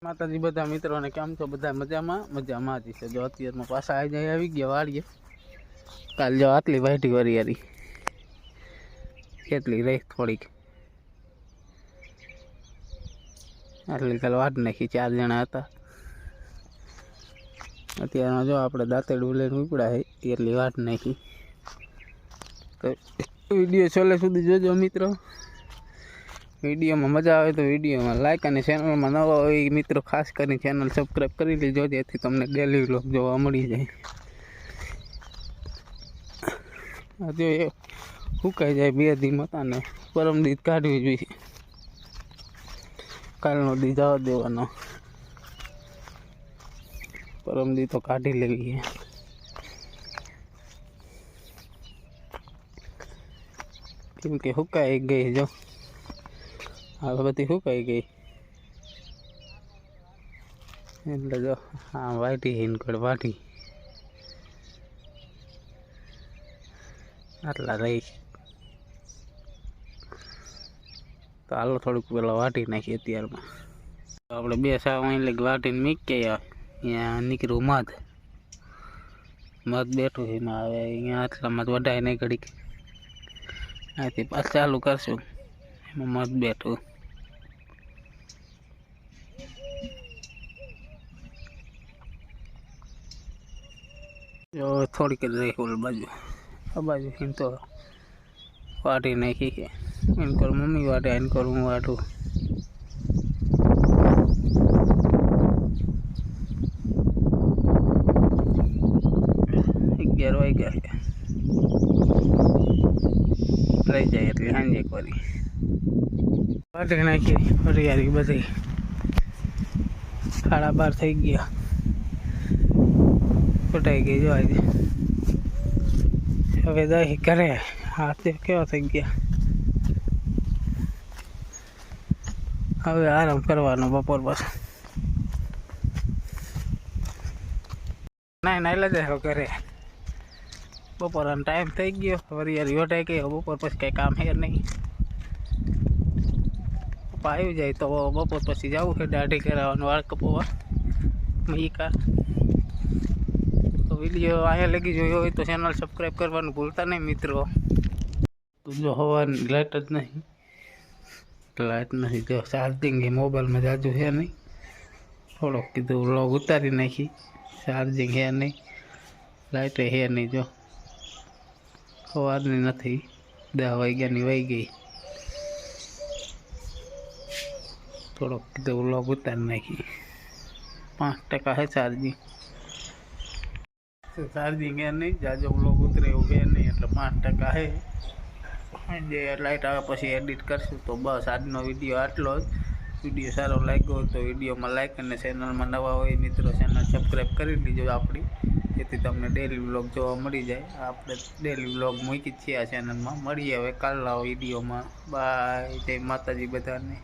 માતાજી બધા મિત્રોને કેમ છો? બધા મજામાં જ છે। જો અત્યારમાં પાછા આવી ગયા વાળીએ। કાલ જો આટલી વાઢી વરિયારી કેટલી રહી થોડીક આટલી કાલ વાઢ નાખી। 4 જણા હતા। અત્યારમાં જો આપણે દાંતેડું લઈને ઉપડ્યા છે એટલી વાઢ નાખી। તો વિડીયો છેલ્લે સુધી જોજો મિત્રો। વિડીયોમાં મજા આવે તો વિડીયોમાં લાઈક અને ચેનલમાં નવા હોય મિત્રો ખાસ કરીને ચેનલ સબસ્ક્રાઈબ કરી લેજો, જેથી તમને ડેલી વ્લોગ જોવા મળી જાય। આ જો એ સુકાઈ જાય 2 દી હતા ને પરમ દી કાઢવી જોઈએ, કાલનો દી જવા દેવાનો, પરમ દી તો કાઢી લેવી છે। કેમ કે સુકાઈ ગઈ જો આ બધી સુકાઈ ગઈ એટલે જો આ વાઢી હિનકડ વાઢી આટલા રહી। તો હાલો થોડુંક પેલા વાઢી નાખીએ। અત્યારમાં આપણે 2 સાવ એટલે વાઢીને મૂકી અહીંયા નીકળ્યું મધ બેઠું એમાં હવે અહીંયા આટલામાં જ વઢાય નહીં ઘડીક, અહીંથી પાછું ચાલુ કરશું એમાં મધ બેઠું। જો થોડીક જ રહી ઓલ બાજુ, આ બાજુ એમ તો વાઢી નાખી કે એમ કર મમ્મી વાઢે એમ કર હું વાઢું। વાગ્યા રહી જાય એટલે સાંજે કરી વાઢી નાખી હરિયાળી બધી 12:30 થઈ ગયા, ફટાઈ ગઈ જો આજે। હવે દહીં ઘરે હાથ કેવા થઈ ગયા, હવે આરામ કરવાનો બપોર પાછું ના એટલે જાય ઘરે। બપોરનો ટાઈમ થઈ ગયો, વરિયાળી વટાઈ ગઈ, બપોર પછી કંઈ કામ છે નહીં। પપ્પા આવી જાય તો બપોર પછી જવું છે દાઢી કરાવવાનું, વાળ કપવા મહિકા। તો વિડીયો અહીંયા લગી જોયો હોય તો ચેનલ સબસ્ક્રાઈબ કરવાનું ભૂલતા નહીં મિત્રો। તો જો હવાની લાઇટ જ નહીં, જો ચાર્જિંગ એ મોબાઈલમાં જાજુ છે નહીં, થોડોક કીધું વ્લોગ ઉતારી નાખી, ચાર્જિંગ છે નહીં, લાઇટ છે નહીં, જો સવારની નથી, 10 વાગ્યાની વહી ગઈ, થોડોક કીધું વ્લોગ ઉતારી નાખી। 5% છે ચાર્જિંગ એ નહીં, જાજો વ્લોગ ઉતરે એવું છે નહીં, એટલે 5% છે। જે લાઇટ આવે પછી એડિટ કરશું। તો બસ આજનો વિડીયો આટલો જ। વિડીયો સારો લાગ્યો હોય તો વિડીયોમાં લાઈક અને ચેનલમાં નવા હોય મિત્રો ચેનલ સબસ્ક્રાઈબ કરી લીજો આપણી, જેથી તમને ડેલી વ્લોગ જોવા મળી જાય। આપણે ડેલી વ્લોગ મૂકી જ છીએ આ ચેનલમાં। મળીએ હવે કાલના વિડીયોમાં। બાય, જય માતાજી બધાને।